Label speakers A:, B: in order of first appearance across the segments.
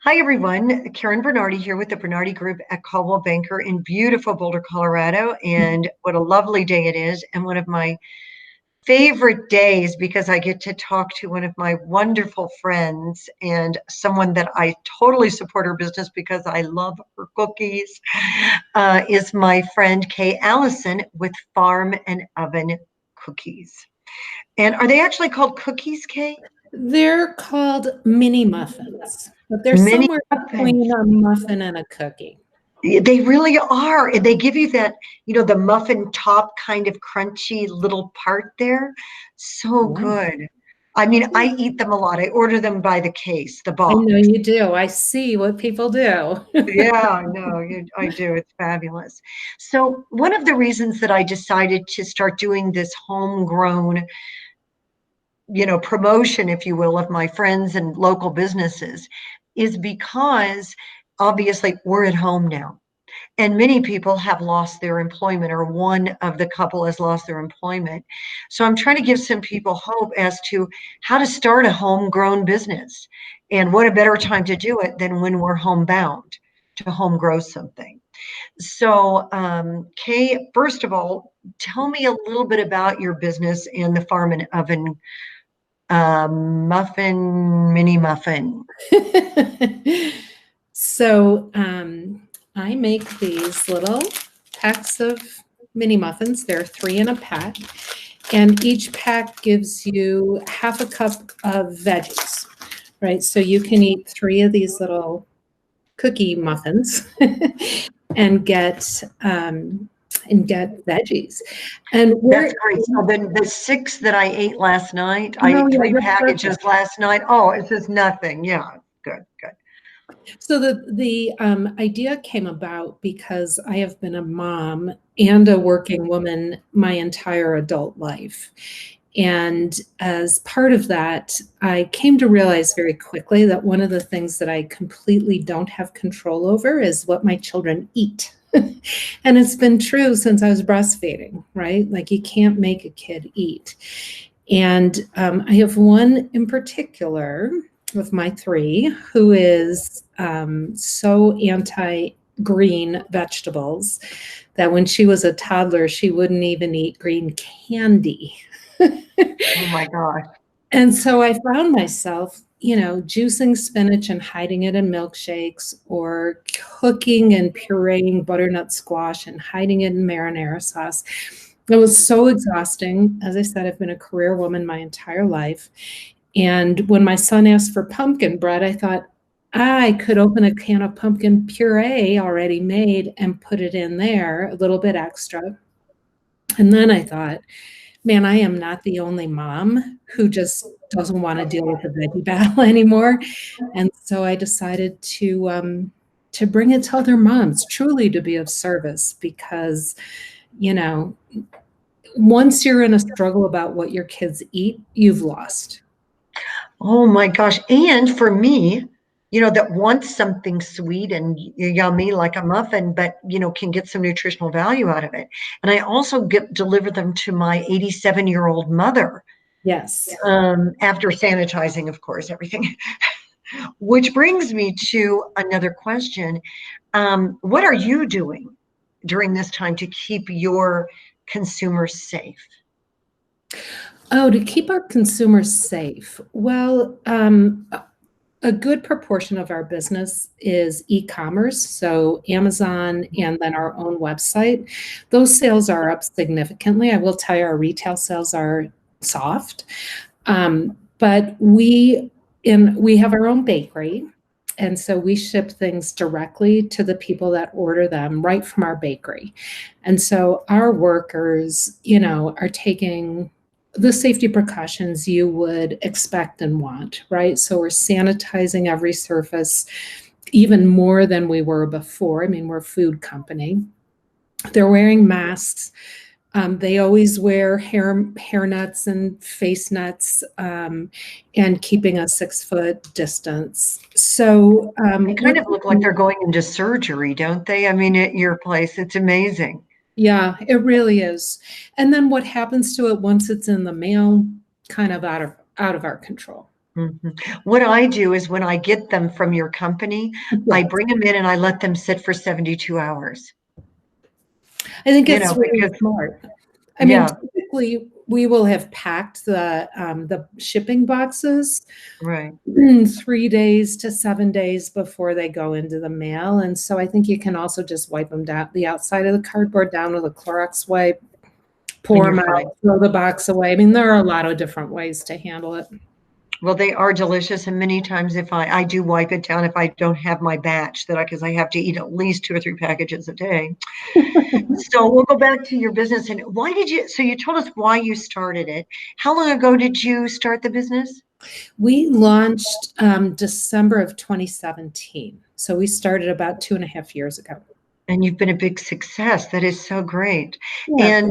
A: Hi, everyone. Karen Bernardi here with the Bernardi Group at Coldwell Banker in beautiful Boulder, Colorado. And what a lovely day it is. And one of my favorite days because I get to talk to one of my wonderful friends and someone that I totally support her business because I love her cookies, is my friend Kay Allison with Farm and Oven Cookies. And are they actually called cookies, Kay?
B: They're called mini muffins, but they're
A: Mini
B: somewhere
A: muffins.
B: between a muffin and a cookie.
A: They really are. And they give you that, the muffin top kind of crunchy little part there. So
B: Yeah.
A: good. I mean, I eat them a lot. I order them by the case, the
B: I
A: box.
B: know you do. I see what people do.
A: Yeah, no, I do. It's fabulous. So one of the reasons that I decided to start doing this homegrown, promotion, if you will, of my friends and local businesses is because obviously we're at home now. And many people have lost their employment, or one of the couple has lost their employment. So I'm trying to give some people hope as to how to start a homegrown business. And what a better time to do it than when we're homebound to home grow something. So, Kay, first of all, tell me a little bit about your business and the farm and oven mini muffin.
B: So I make these little packs of mini muffins. There are 3 in a pack, and each pack gives you half a cup of veggies, right? So you can eat 3 of these little cookie muffins and get veggies. And
A: That's great. So then the 6 that I ate last night, I
B: no,
A: ate
B: yeah,
A: 3
B: you're
A: packages
B: perfect.
A: last night. Oh, it's just nothing. Yeah, good, good.
B: So the idea came about because I have been a mom and a working woman my entire adult life. And as part of that, I came to realize very quickly that one of the things that I completely don't have control over is what my children eat. And it's been true since I was breastfeeding, right? Like you can't make a kid eat. And I have one in particular of my 3 who is so anti green vegetables that when she was a toddler, she wouldn't even eat green candy.
A: Oh my gosh.
B: And so I found myself, juicing spinach and hiding it in milkshakes, or cooking and pureeing butternut squash and hiding it in marinara sauce. It was so exhausting. As I said, I've been a career woman my entire life. And when my son asked for pumpkin bread, I thought I could open a can of pumpkin puree already made and put it in there, a little bit extra. And then I thought, man, I am not the only mom who just doesn't want to deal with the veggie battle anymore. And so I decided to bring it to other moms, truly to be of service, because, once you're in a struggle about what your kids eat, you've lost.
A: Oh my gosh. And for me, that wants something sweet and yummy like a muffin, but, can get some nutritional value out of it. And I also deliver them to my 87-year-old mother.
B: Yes.
A: After sanitizing, of course, everything. Which brings me to another question. What are you doing during this time to keep your consumers safe?
B: Oh, to keep our consumers safe. Well, a good proportion of our business is e-commerce, so Amazon and then our own website. Those sales are up significantly. I will tell you, our retail sales are soft, but we have our own bakery, and so we ship things directly to the people that order them right from our bakery. And so our workers, are taking the safety precautions you would expect and want, right? So we're sanitizing every surface even more than we were before. I mean, we're a food company. They're wearing masks. They always wear hair nets and face nets, and keeping a 6-foot distance. So
A: They kind of look like they're going into surgery, don't they? I mean, at your place, it's amazing.
B: yeah, it really is. And then what happens to it once it's in the mail, kind of out of our control.
A: Mhm. What I do is when I get them from your company, I
B: Yes.
A: bring them in and I let them sit for 72 hours,
B: I think
A: you
B: it's
A: know,
B: really
A: because
B: smart. I mean,
A: yeah,
B: typically we will have packed the shipping boxes
A: right.
B: 3 days to 7 days before they go into the mail. And so I think you can also just wipe them down, the outside of the cardboard down with a Clorox wipe,
A: And
B: pour
A: you're
B: them
A: fine.
B: out, throw the box away. I mean, there are a lot of different ways to handle it.
A: Well, they are delicious, and many times if I do wipe it down if I don't have my batch that I because I have to eat at least 2 or 3 packages a day. So we'll go back to your business, and why did you so you told us why you started it. How long ago did you start the business?
B: We launched December of 2017. So we started about 2.5 years ago.
A: And you've been a big success. That is so great.
B: Yeah.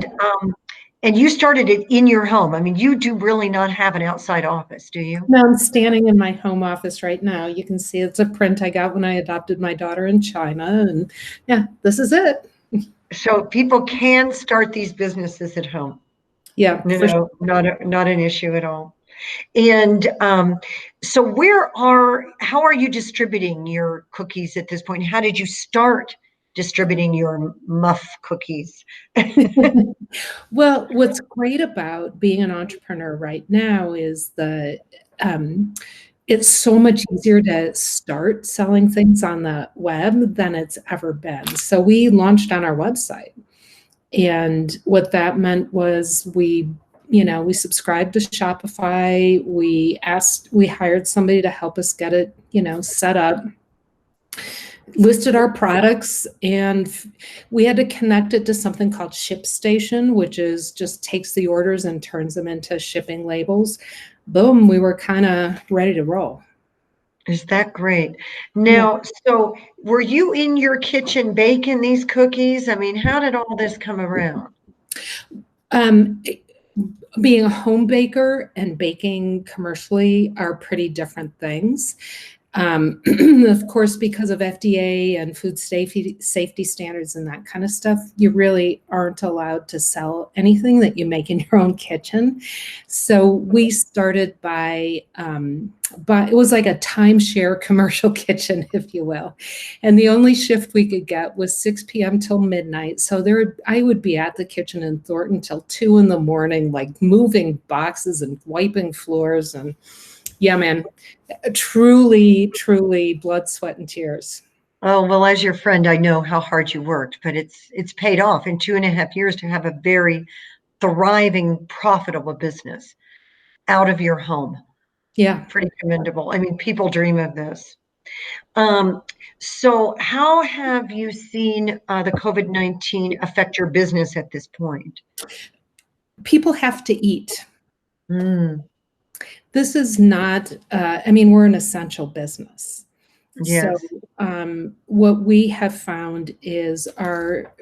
A: And you started it in your home. I mean, you do really not have an outside office, do you?
B: Now I'm standing in my home office right now. You can see it's a print I got when I adopted my daughter in China. And yeah, this is it.
A: So people can start these businesses at home.
B: Yeah,
A: No,
B: for sure.
A: no, not an issue at all. And so how are you distributing your cookies at this point? How did you start distributing your muff cookies?
B: Well, what's great about being an entrepreneur right now is um, it's so much easier to start selling things on the web than it's ever been. So we launched on our website. And what that meant was we subscribed to Shopify. We hired somebody to help us get it, set up, listed our products, and we had to connect it to something called ShipStation, which is just takes the orders and turns them into shipping labels. Boom, we were kind of ready to roll.
A: Is that great?
B: Yeah.
A: Now, so were you in your kitchen baking these cookies? I mean, how did all this come around?
B: Um, Being a home baker and baking commercially are pretty different things. Of course, because of FDA and food safety standards and that kind of stuff, you really aren't allowed to sell anything that you make in your own kitchen. So we started by it was like a timeshare commercial kitchen, if you will. And the only shift we could get was 6 p.m. till midnight. So I would be at the kitchen in Thornton till 2 in the morning, like moving boxes and wiping floors. And yeah, man, truly, truly blood, sweat, and tears.
A: Oh, well, as your friend, I know how hard you worked, but it's paid off in 2.5 years to have a very thriving, profitable business out of your home.
B: Yeah.
A: Pretty commendable. I mean, people dream of this. Um, so how have you seen the COVID-19 affect your business at this point?
B: People have to eat.
A: Mm,
B: This is not, I mean, we're an essential business. So,
A: yes.
B: what we have found is our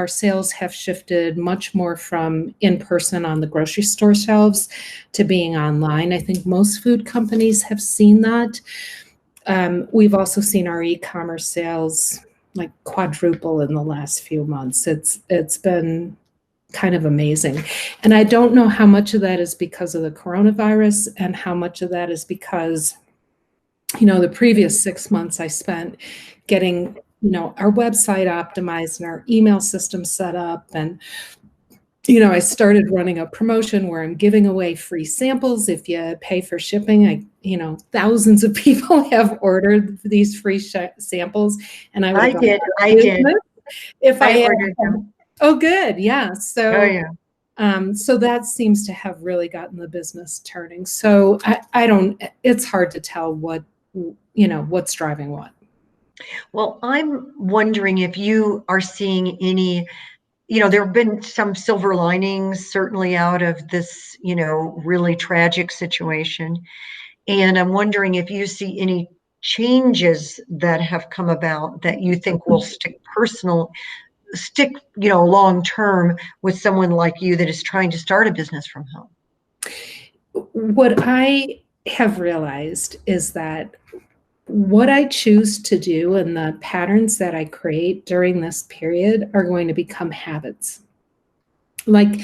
B: sales have shifted much more from in person on the grocery store shelves to being online. I think most food companies have seen that. We've also seen our e-commerce sales like quadruple in the last few months. It's been kind of amazing. And I don't know how much of that is because of the coronavirus and how much of that is because the previous 6 months I spent getting, our website optimized and our email system set up. And, I started running a promotion where I'm giving away free samples if you pay for shipping. Thousands of people have ordered these free samples, and I would have
A: I
B: gone
A: did.
B: out of
A: I did.
B: business if I
A: I
B: had.
A: ordered them.
B: Oh, good. Yeah.
A: Oh,
B: So,
A: yeah.
B: so that seems to have really gotten the business turning. So I don't, it's hard to tell what's driving what.
A: Well, I'm wondering if you are seeing any, there have been some silver linings certainly out of this, really tragic situation. And I'm wondering if you see any changes that have come about that you think will stick, long term with someone like you that is trying to start a business from home.
B: What I have realized is that what I choose to do and the patterns that I create during this period are going to become habits. Like,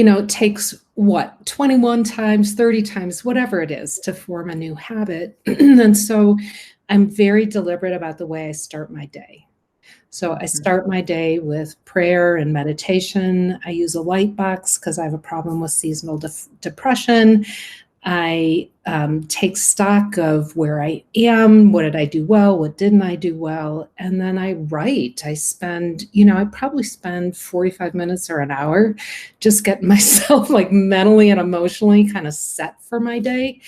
B: it takes what, 21 times, 30 times, whatever it is to form a new habit. And so I'm very deliberate about the way I start my day. So I start my day with prayer and meditation. I use a light box because I have a problem with seasonal depression. I take stock of where I am, what did I do well, what didn't I do well, and then I write. I probably spend 45 minutes or an hour just getting myself like mentally and emotionally kind of set for my day.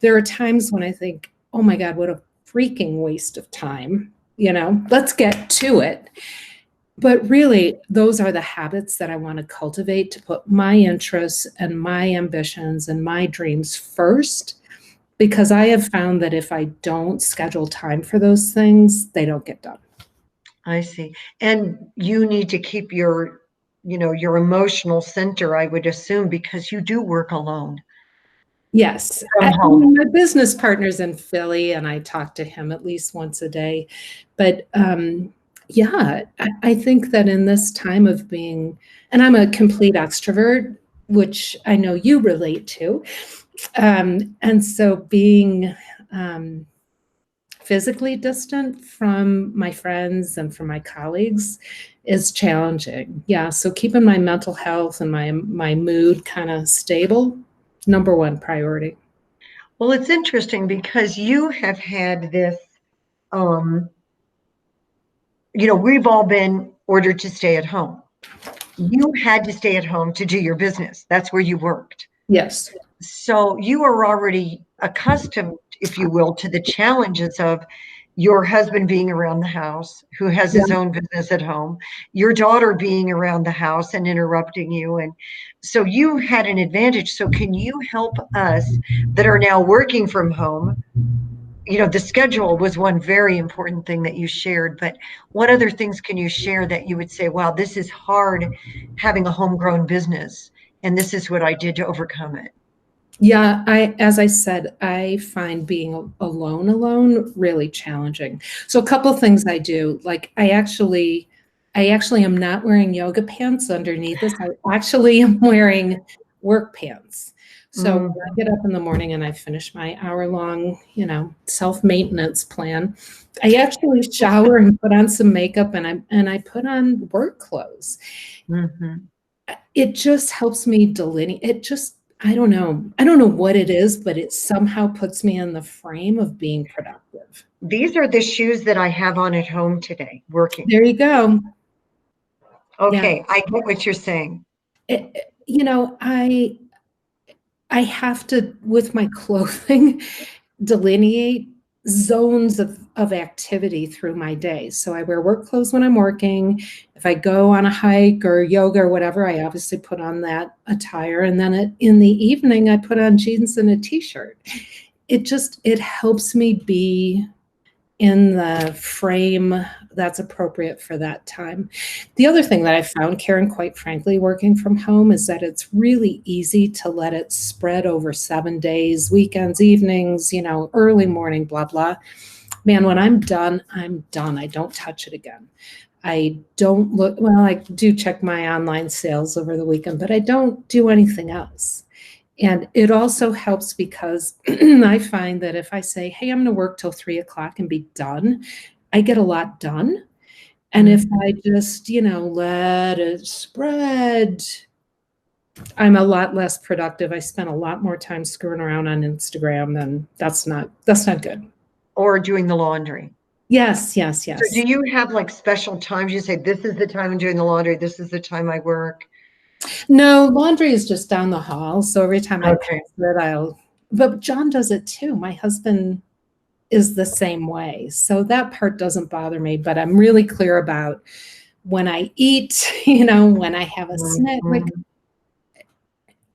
B: There are times when I think, oh my God, what a freaking waste of time. Let's get to it. But really, those are the habits that I want to cultivate to put my interests and my ambitions and my dreams first, because I have found that if I don't schedule time for those things, they don't get done.
A: I see. And you need to keep your emotional center, I would assume, because you do work alone.
B: Yes.
A: From home.
B: My business partner's in Philly, and I talk to him at least once a day. But yeah, I think that in this time of being, and I'm a complete extrovert, which I know you relate to. And so being physically distant from my friends and from my colleagues is challenging. Yeah. So keeping my mental health and my mood kind of stable, number one priority.
A: Well, it's interesting because you have had this, we've all been ordered to stay at home. You had to stay at home to do your business. That's where you worked.
B: Yes.
A: So you are already accustomed, if you will, to the challenges of your husband being around the house, who has his own business at home, your daughter being around the house and interrupting you. And so you had an advantage. So can you help us that are now working from home? The schedule was one very important thing that you shared, but what other things can you share that you would say, wow, this is hard having a homegrown business, and this is what I did to overcome it?
B: Yeah, as I said, I find being alone really challenging. So a couple of things I do, like I actually am not wearing yoga pants underneath this. I actually am wearing work pants. So when I get up in the morning and I finish my hour-long, self-maintenance plan, I actually shower and put on some makeup and I put on work clothes. It just helps me delineate. I don't know what it is, but it somehow puts me in the frame of being productive.
A: These are the shoes that I have on at home today, working.
B: There you go.
A: Okay, yeah. I get what you're saying.
B: I have to, with my clothing, delineate zones of activity through my day. So I wear work clothes when I'm working. If I go on a hike or yoga or whatever, I obviously put on that attire. And then in the evening, I put on jeans and a t-shirt. It helps me be in the frame that's appropriate for that time. The other thing that I found, Karen, quite frankly, working from home, is that it's really easy to let it spread over 7 days, weekends, evenings, early morning, blah, blah. Man, when I'm done, I'm done. I don't touch it again. I don't I do check my online sales over the weekend, but I don't do anything else. And it also helps because I find that if I say, hey, I'm going to work till 3:00 and be done, I get a lot done. And if I just, let it spread, I'm a lot less productive. I spend a lot more time screwing around on Instagram, and that's not good.
A: Or doing the laundry.
B: Yes. So
A: do you have like special times? You say, this is the time I'm doing the laundry. This is the time I work.
B: No, laundry is just down the hall. So every time I pass it, but John does it too. My husband is the same way. So that part doesn't bother me, but I'm really clear about when I eat, when I have a snack, like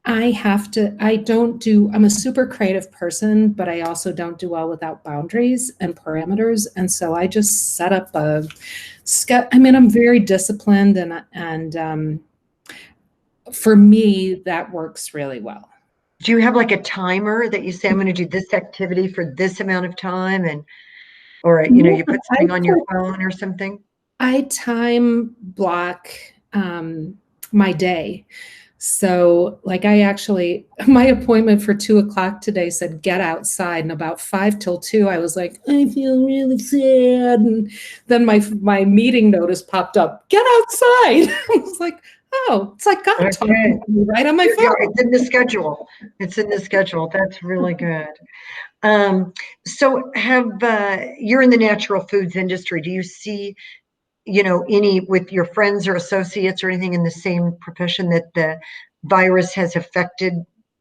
B: I'm a super creative person, but I also don't do well without boundaries and parameters. And so I just set up I'm very disciplined and for me, that works really well.
A: Do you have like a timer that you say, I'm going to do this activity for this amount of time? Or you put something on your phone or something?
B: I time block my day. So like my appointment for 2 o'clock today said, get outside. And about 5 till 2, I was like, I feel really sad. And then my meeting notice popped up, get outside. I was like, oh, it's like God
A: Okay.
B: talking to me right on my
A: Yeah,
B: phone.
A: it's in the schedule. It's in the schedule. That's really good. So you're in the natural foods industry. Do you see, any with your friends or associates or anything in the same profession that the virus has affected,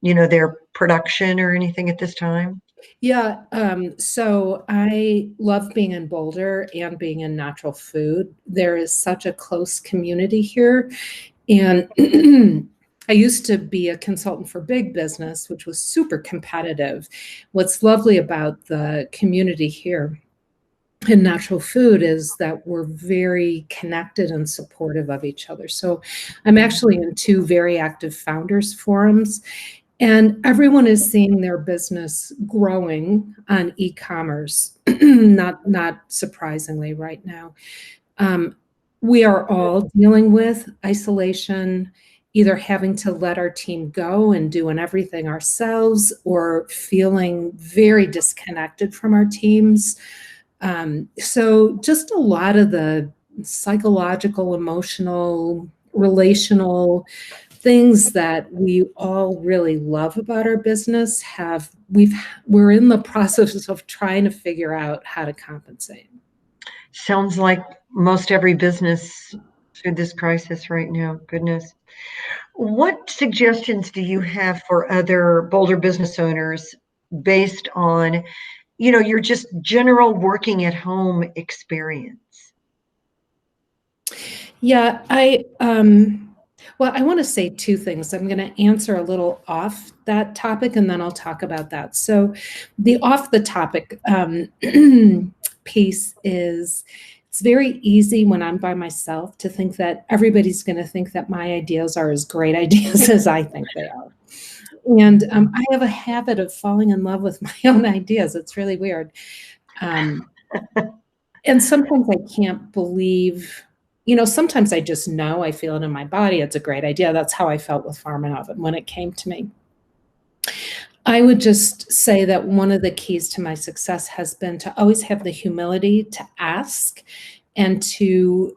A: their production or anything at this time?
B: Yeah, so I love being in Boulder and being in natural food. There is such a close community here. And I used to be a consultant for big business, which was super competitive. What's lovely about the community here in natural food is that we're very connected and supportive of each other. So I'm actually in 2 very active founders forums, and everyone is seeing their business growing on e-commerce, not surprisingly right now. We are all dealing with isolation, either having to let our team go and doing everything ourselves, or feeling very disconnected from our teams. So just a lot of the psychological, emotional, relational things that we all really love about our business we're in the process of trying to figure out how to compensate.
A: Sounds like most every business through this crisis right now. Goodness. What suggestions do you have for other Boulder business owners based on, your just general working at home experience?
B: Yeah, well, I want to say 2 things. I'm going to answer a little off that topic, and then I'll talk about that. So the off the topic piece is, it's very easy when I'm by myself to think that everybody's going to think that my ideas are as great ideas as I think they are. And I have a habit of falling in love with my own ideas. It's really weird. And sometimes I can't believe, sometimes I just know, I feel it in my body. It's a great idea. That's how I felt with Farm and Oven when it came to me. I would just say that one of the keys to my success has been to always have the humility to ask and to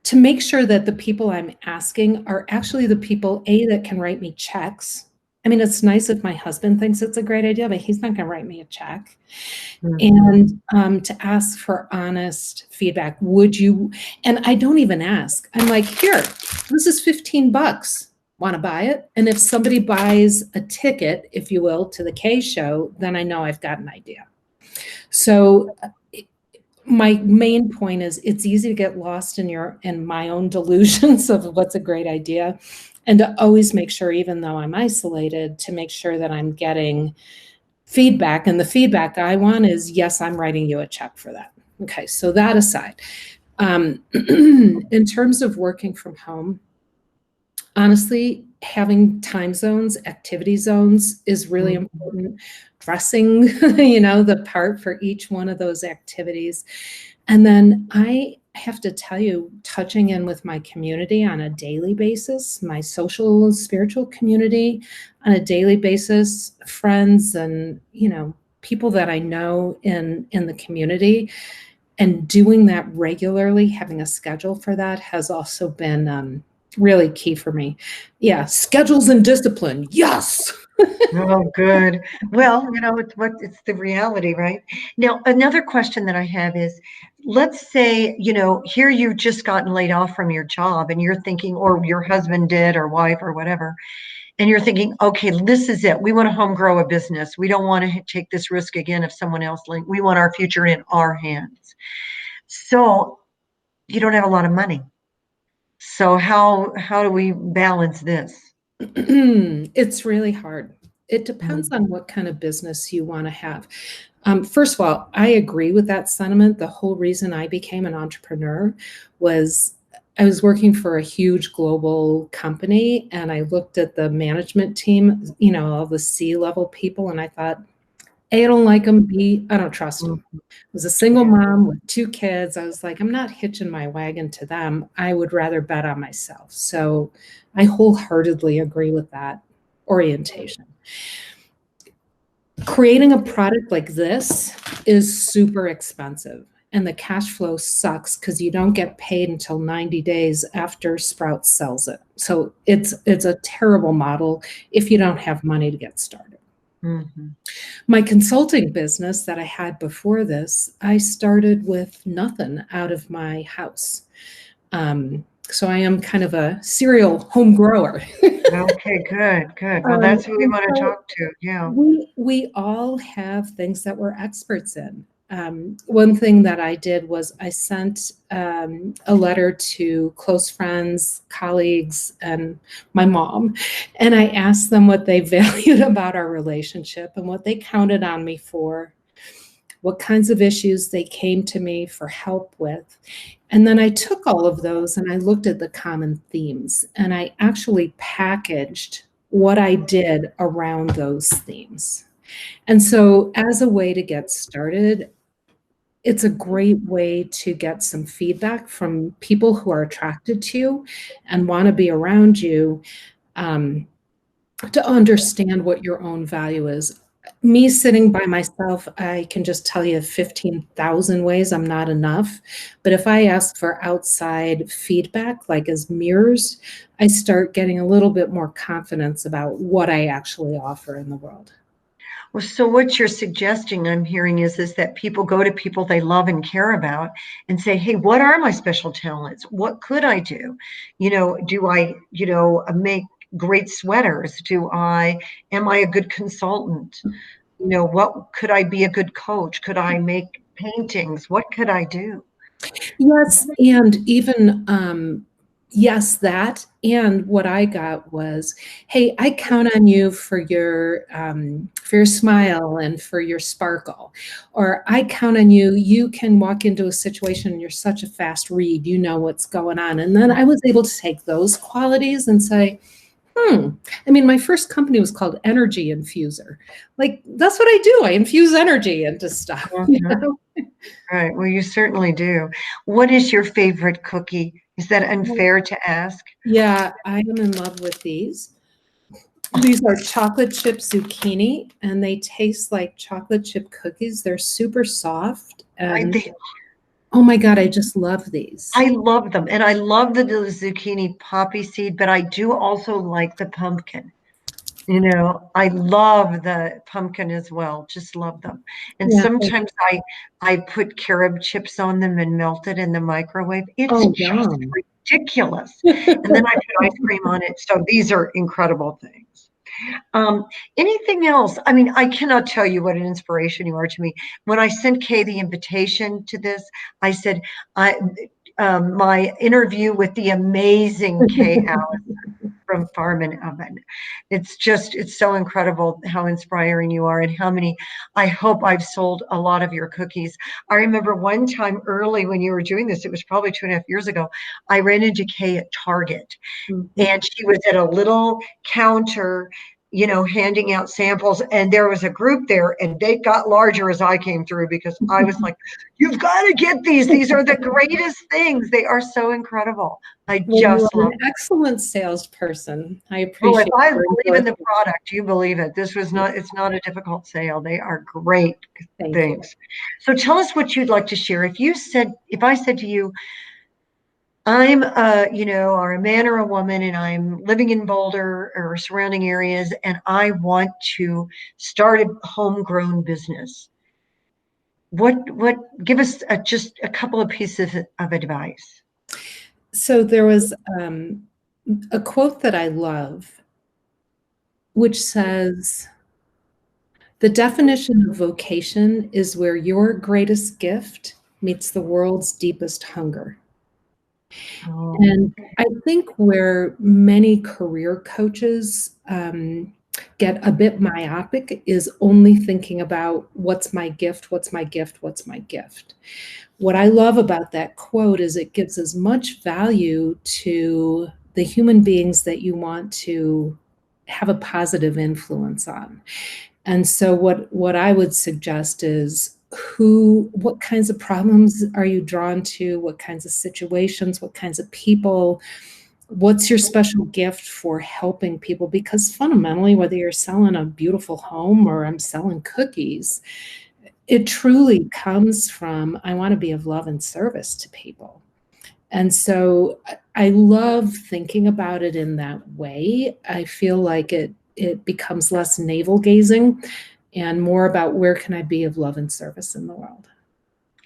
B: to make sure that the people I'm asking are actually the people, that can write me checks. I mean, it's nice if my husband thinks it's a great idea, but he's not going to write me a check.
A: Mhm.
B: And to ask for honest feedback. Would you, and I don't even ask. I'm like, here, this is $15. Want to buy it? And if somebody buys a ticket, if you will, to the Kay show, then I know I've got an idea. So my main point is, it's easy to get lost in my own delusions of what's a great idea, and to always make sure, even though I'm isolated, to make sure that I'm getting feedback. And the feedback I want is, yes, I'm writing you a check for that. Okay, so that aside, in terms of working from home, honestly, having time zones, activity zones is really important. Dressing, the part for each one of those activities. And then I have to tell you, touching in with my community on a daily basis, my social and spiritual community on a daily basis, friends and, people that I know in the community, and doing that regularly, having a schedule for that has also been really key for me. Yeah, schedules and discipline. Yes.
A: Oh, good. Well, it's the reality, right? Now, another question that I have is, let's say, here you've just gotten laid off from your job and you're thinking, or your husband did, or wife, or whatever, and you're thinking, okay, this is it. We want to home grow a business. We don't want to take this risk again if someone else, we want our future in our hands. So you don't have a lot of money. So how do we balance this?
B: It's really hard. It depends on what kind of business you want to have. First of all, I agree with that sentiment. The whole reason I became an entrepreneur was I was working for a huge global company, and I looked at the management team, all the C-level people, and I thought, A, I don't like them. B, I don't trust them.
A: Mhm.
B: I was a single
A: Yeah.
B: mom with 2 kids. I was like, I'm not hitching my wagon to them. I would rather bet on myself. So I wholeheartedly agree with that orientation. Creating a product like this is super expensive, and the cash flow sucks because you don't get paid until 90 days after Sprouts sells it. So it's a terrible model if you don't have money to get started.
A: Mhm.
B: My consulting business that I had before this, I started with nothing out of my house. So I am kind of a serial home grower.
A: Okay, good, good. Well, that's who we
B: And
A: want to
B: so
A: talk to. Yeah.
B: we all have things that we're experts in. One thing that I did was I sent a letter to close friends, colleagues, and my mom, and I asked them what they valued about our relationship and what they counted on me for, what kinds of issues they came to me for help with. And then I took all of those and I looked at the common themes and I actually packaged what I did around those themes. And so, as a way to get started, it's a great way to get some feedback from people who are attracted to you and want to be around you, um, to understand what your own value is. Me sitting by myself, I can just tell you 15,000 ways I'm not enough. But if I ask for outside feedback, like as mirrors, I start getting a little bit more confidence about what I actually offer in the world.
A: Well, so what you're suggesting, I'm hearing, is that people go to people they love and care about and say, "Hey, what are my special talents? What could I do? Do I, make great sweaters? Am I a good consultant? What could I be a good coach? Could I make paintings? What could I do?"
B: Yes, and even yes, that. And what I got was, hey, I count on you for your smile and for your sparkle. Or I count on you, you can walk into a situation and you're such a fast read, you know what's going on. And then I was able to take those qualities and say, I mean, my first company was called Energy Infuser. Like, that's what I do. I infuse energy into stuff.
A: Mhm. Right. Well, you certainly do. What is your favorite cookie? Is that unfair to ask?
B: Yeah, I am in love with these. These are chocolate chip zucchini, and they taste like chocolate chip cookies. They're super soft,
A: I
B: and
A: think
B: oh my God, I just love these.
A: I love them, and I love the zucchini poppy seed, but I do also like the pumpkin. I love the pumpkin as well. Just love them. And
B: Yeah.
A: sometimes I put carob chips on them and melt it in the microwave. It's
B: Oh,
A: just
B: yum.
A: ridiculous. And then I put ice cream on it. So these are incredible things. Um, Anything else? I mean, I cannot tell you what an inspiration you are to me. When I sent Kay the invitation to this, I said, I my interview with the amazing Kay Allison from Farm and Oven. It's so incredible how inspiring you are and how many, I hope I've sold a lot of your cookies. I remember one time early when you were doing this, it was probably 2.5 years ago, I ran into Kay at Target
B: Mhm.
A: and she was at a little counter, handing out samples. And there was a group there, and they got larger as I came through because I was like, "You've got to get these. These are the greatest things. They are so incredible." I
B: Well, you
A: just
B: are an
A: love.
B: excellent salesperson. I
A: Oh, if
B: appreciate
A: I
B: your
A: believe in the
B: endorsement.
A: product, you believe it. It's not a difficult sale. They are great
B: Thank you.
A: things. So tell us what you'd like to share. If I said to you, I'm or a man or a woman, and I'm living in Boulder or surrounding areas, and I want to start a homegrown business. What give us just a couple of pieces of advice.
B: So there was a quote that I love, which says, the definition of vocation is where your greatest gift meets the world's deepest hunger.
A: Oh,
B: And I think where many career coaches get a bit myopic is only thinking about what's my gift, what's my gift, what's my gift. What I love about that quote is it gives as much value to the human beings that you want to have a positive influence on. And so what I would suggest is what kinds of problems are you drawn to? What kinds of situations? What kinds of people? What's your special gift for helping people? Because fundamentally, whether you're selling a beautiful home or I'm selling cookies, it truly comes from, I want to be of love and service to people. And so I love thinking about it in that way. I feel like it becomes less navel gazing and more about where can I be of love and service in the world.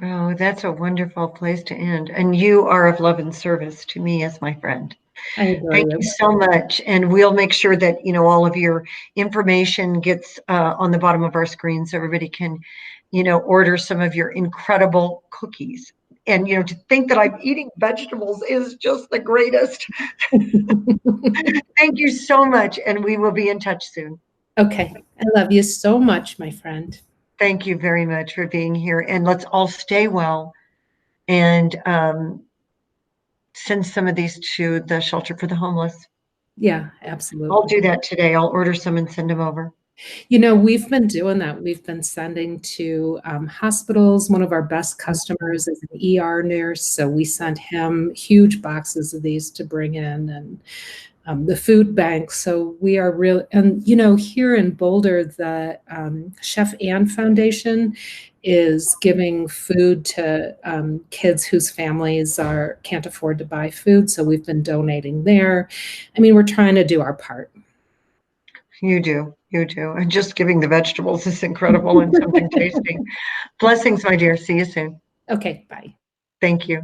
A: Oh, that's a wonderful place to end. And you are of love and service to me as my friend.
B: I adore
A: Thank
B: you.
A: you so much. And we'll make sure that, all of your information gets on the bottom of our screen so everybody can, order some of your incredible cookies. And, to think that I'm eating vegetables is just the greatest. Thank you so much. And we will be in touch soon.
B: Okay. I love you so much, my friend.
A: Thank you very much for being here. And let's all stay well and send some of these to the shelter for the homeless.
B: Yeah,
A: I'll
B: absolutely.
A: do that today. I'll order some and send them over.
B: We've been doing that. We've been sending to hospitals. One of our best customers is an ER nurse, so we sent him huge boxes of these to bring in, and the food bank. So we are real, and here in Boulder, the Chef Ann Foundation is giving food to kids whose families can't afford to buy food. So we've been donating there. I mean, we're trying to do our part.
A: You do. You do. And just giving the vegetables is incredible and something tasty. Blessings, my dear. See you soon.
B: Okay, bye.
A: Thank you.